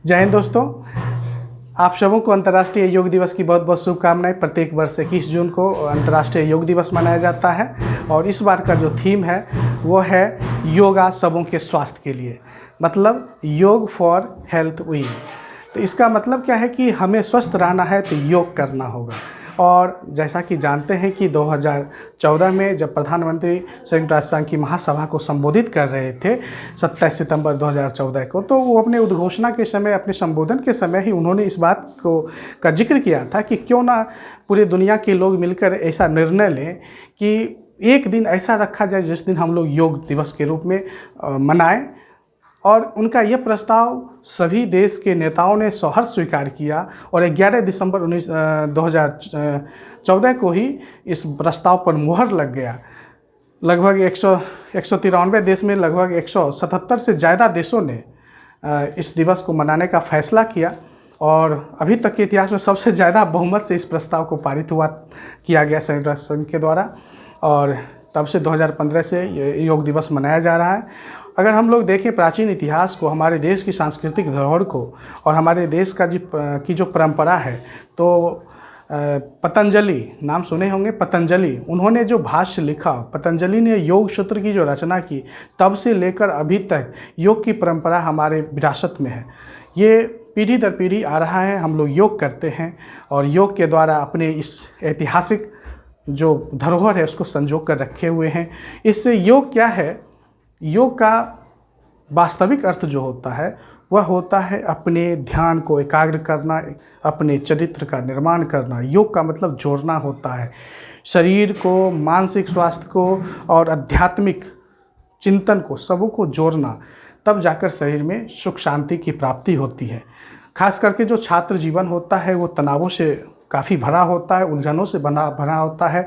जय हिंद दोस्तों, आप सबों को अंतर्राष्ट्रीय योग दिवस की बहुत बहुत शुभकामनाएं। प्रत्येक वर्ष 21 जून को अंतर्राष्ट्रीय योग दिवस मनाया जाता है और इस बार का जो थीम है वो है योगा सबों के स्वास्थ्य के लिए, मतलब योग फॉर हेल्थ विल। तो इसका मतलब क्या है कि हमें स्वस्थ रहना है तो योग करना होगा। और जैसा कि जानते हैं कि 2014 में जब प्रधानमंत्री संयुक्त राष्ट्र संघ की महासभा को संबोधित कर रहे थे 27 सितंबर 2014 को, तो वो अपने उद्घोषणा के समय, अपने संबोधन के समय ही उन्होंने इस बात का जिक्र किया था कि क्यों ना पूरी दुनिया के लोग मिलकर ऐसा निर्णय लें कि एक दिन ऐसा रखा जाए जिस दिन हम लोग योग दिवस के रूप में मनाएं। और उनका यह प्रस्ताव सभी देश के नेताओं ने सहर्ष स्वीकार किया और 11 दिसंबर 2014 को ही इस प्रस्ताव पर मुहर लग गया। लगभग 193 देश में लगभग 177 से ज़्यादा देशों ने इस दिवस को मनाने का फैसला किया और अभी तक के इतिहास में सबसे ज़्यादा बहुमत से इस प्रस्ताव को पारित किया गया संयुक्त राष्ट्र संघ के द्वारा। और तब से 2015 से योग दिवस मनाया जा रहा है। अगर हम लोग देखें प्राचीन इतिहास को, हमारे देश की सांस्कृतिक धरोहर को और हमारे देश की जो परंपरा है, तो पतंजलि नाम सुने होंगे। पतंजलि, उन्होंने जो भाष्य लिखा, पतंजलि ने योग सूत्र की जो रचना की, तब से लेकर अभी तक योग की परंपरा हमारे विरासत में है। ये पीढ़ी दर पीढ़ी आ रहा है। हम लोग योग करते हैं और योग के द्वारा अपने इस ऐतिहासिक जो धरोहर है उसको संजो कर रखे हुए हैं। इससे योग क्या है, योग का वास्तविक अर्थ जो होता है वह होता है अपने ध्यान को एकाग्र करना, अपने चरित्र का निर्माण करना। योग का मतलब जोड़ना होता है शरीर को, मानसिक स्वास्थ्य को और आध्यात्मिक चिंतन को, सबों को जोड़ना। तब जाकर शरीर में सुख शांति की प्राप्ति होती है। खास करके जो छात्र जीवन होता है वो तनावों से काफ़ी भरा होता है, उलझनों से भरा होता है।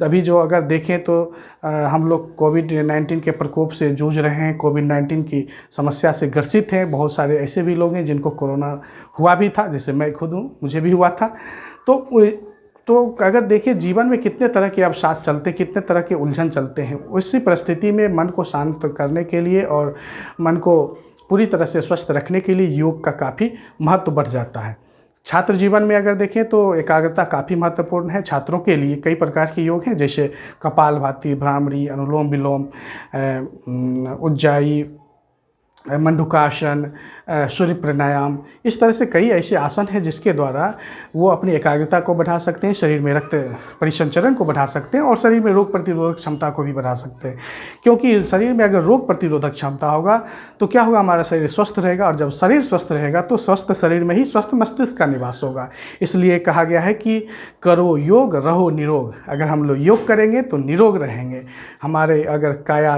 अभी जो अगर देखें तो हम लोग कोविड-19 के प्रकोप से जूझ रहे हैं, कोविड-19 की समस्या से ग्रसित हैं। बहुत सारे ऐसे भी लोग हैं जिनको कोरोना हुआ भी था, जैसे मैं खुद हूँ, मुझे भी हुआ था। तो अगर देखिए जीवन में कितने तरह के अवसाद चलते, कितने तरह के उलझन चलते हैं। उसी परिस्थिति में मन को शांत करने के लिए और मन को पूरी तरह से स्वस्थ रखने के लिए योग का काफ़ी महत्व बढ़ जाता है। छात्र जीवन में अगर देखें तो एकाग्रता काफ़ी महत्वपूर्ण है। छात्रों के लिए कई प्रकार के योग हैं, जैसे कपालभाति, भ्रामरी, अनुलोम विलोम, उज्जाई, मंडूकासन, सूर्य प्राणायाम। इस तरह से कई ऐसे आसन हैं जिसके द्वारा वो अपनी एकाग्रता को बढ़ा सकते हैं, शरीर में रक्त परिसंचरण को बढ़ा सकते हैं और शरीर में रोग प्रतिरोधक क्षमता को भी बढ़ा सकते हैं। क्योंकि शरीर में अगर रोग प्रतिरोधक क्षमता होगा तो क्या होगा, हमारा शरीर स्वस्थ रहेगा और जब शरीर स्वस्थ रहेगा तो स्वस्थ शरीर में ही स्वस्थ मस्तिष्क का निवास होगा। इसलिए कहा गया है कि करो योग रहो निरोग। अगर हम लोग योग करेंगे तो निरोग रहेंगे। हमारे अगर काया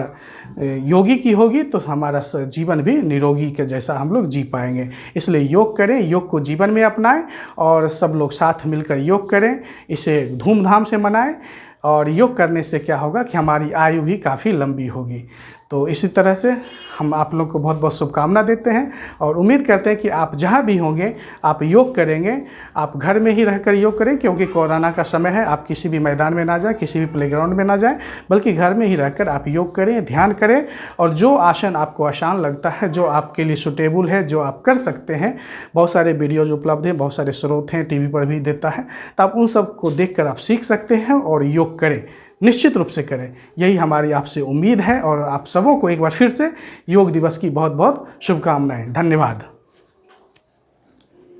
योगी की होगी तो हमारा जीवन भी निरोगी के जैसा हम लोग जी पाएंगे। इसलिए योग करें, योग को जीवन में अपनाएं और सब लोग साथ मिलकर योग करें, इसे धूमधाम से मनाएं। और योग करने से क्या होगा कि हमारी आयु भी काफ़ी लंबी होगी। तो इसी तरह से हम आप लोग को बहुत बहुत शुभकामना देते हैं और उम्मीद करते हैं कि आप जहाँ भी होंगे आप योग करेंगे। आप घर में ही रहकर योग करें, क्योंकि कोरोना का समय है। आप किसी भी मैदान में ना जाएं, किसी भी प्लेग्राउंड में ना जाएं, बल्कि घर में ही रहकर आप योग करें, ध्यान करें। और जो आसन आपको आसान लगता है, जो आपके लिए सूटेबल है, जो आप कर सकते हैं, बहुत सारे वीडियोज उपलब्ध हैं, बहुत सारे स्रोत हैं, टीवी पर भी देता है, तो आप उन सब को देखकर आप सीख सकते हैं और योग करें, निश्चित रूप से करें। यही हमारी आपसे उम्मीद है और आप सबों को एक बार फिर से योग दिवस की बहुत बहुत शुभकामनाएं। धन्यवाद।